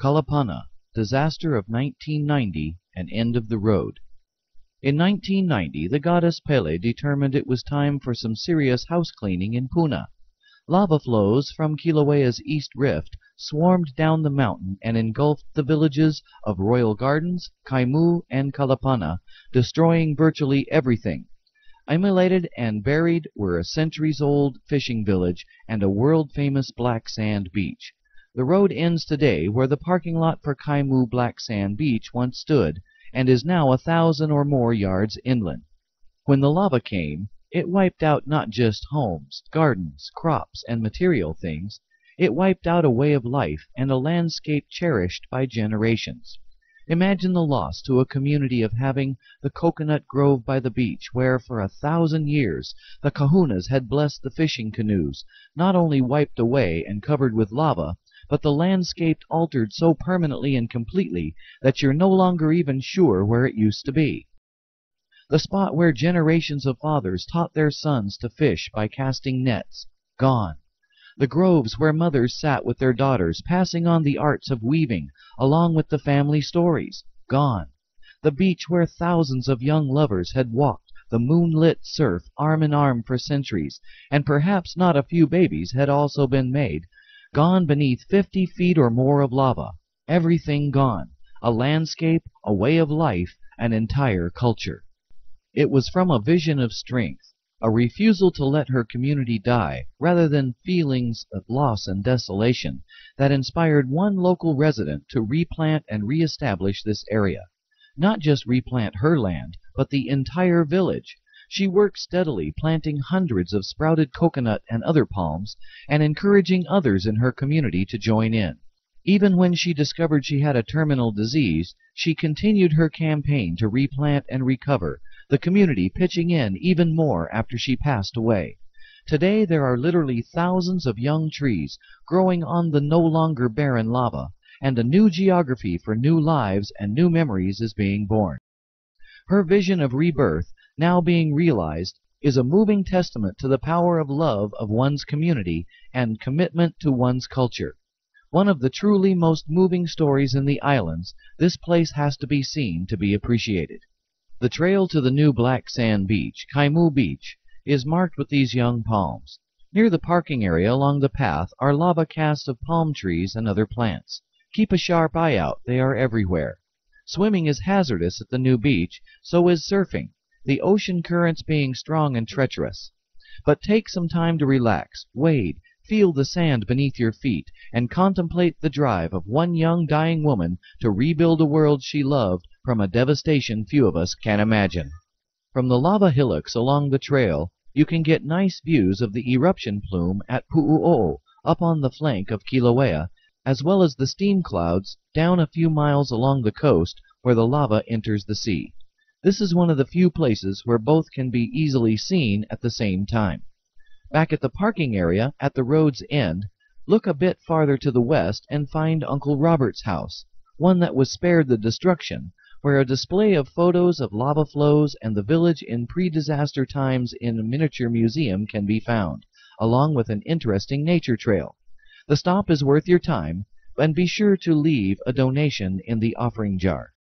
Kalapana, disaster of 1990, and end of the road. In 1990, the goddess Pele determined it was time for some serious house cleaning in Puna. Lava flows from Kilauea's East Rift swarmed down the mountain and engulfed the villages of Royal Gardens, Kaimu, and Kalapana, destroying virtually everything. Immolated and buried were a centuries-old fishing village and a world-famous black sand beach. The road ends today where the parking lot for Kaimu Black Sand Beach once stood, and is now 1,000 or more yards inland. When the lava came, it wiped out not just homes, gardens, crops, and material things. It wiped out a way of life and a landscape cherished by generations. Imagine the loss to a community of having the coconut grove by the beach where for 1,000 years the kahunas had blessed the fishing canoes, not only wiped away and covered with lava, but the landscape altered so permanently and completely that you're no longer even sure where it used to be. The spot where generations of fathers taught their sons to fish by casting nets, gone. The groves where mothers sat with their daughters, passing on the arts of weaving, along with the family stories, gone. The beach where thousands of young lovers had walked the moonlit surf arm in arm for centuries, and perhaps not a few babies had also been made, gone beneath 50 feet or more of lava. Everything gone. A landscape, a way of life, an entire culture. It was from a vision of strength, a refusal to let her community die, rather than feelings of loss and desolation, that inspired one local resident to replant and reestablish this area. Not just replant her land, but the entire village. She worked steadily, planting hundreds of sprouted coconut and other palms, and encouraging others in her community to join in. Even when she discovered she had a terminal disease, she continued her campaign to replant and recover, the community pitching in even more after she passed away. Today there are literally thousands of young trees growing on the no longer barren lava, and a new geography for new lives and new memories is being born. Her vision of rebirth, now being realized, is a moving testament to the power of love of one's community and commitment to one's culture. One of the truly most moving stories in the islands, this place has to be seen to be appreciated. The trail to the new black sand beach, Kaimu Beach, is marked with these young palms. Near the parking area along the path are lava casts of palm trees and other plants. Keep a sharp eye out, they are everywhere. Swimming is hazardous at the new beach, so is surfing, the ocean currents being strong and treacherous. But take some time to relax, wade, feel the sand beneath your feet, and contemplate the drive of one young dying woman to rebuild a world she loved from a devastation few of us can imagine. From the lava hillocks along the trail, you can get nice views of the eruption plume at Pu'u'o, up on the flank of Kilauea, as well as the steam clouds down a few miles along the coast where the lava enters the sea. This is one of the few places where both can be easily seen at the same time. Back at the parking area at the road's end, look a bit farther to the west and find Uncle Robert's house, one that was spared the destruction, where a display of photos of lava flows and the village in pre-disaster times in a miniature museum can be found, along with an interesting nature trail. The stop is worth your time, and be sure to leave a donation in the offering jar.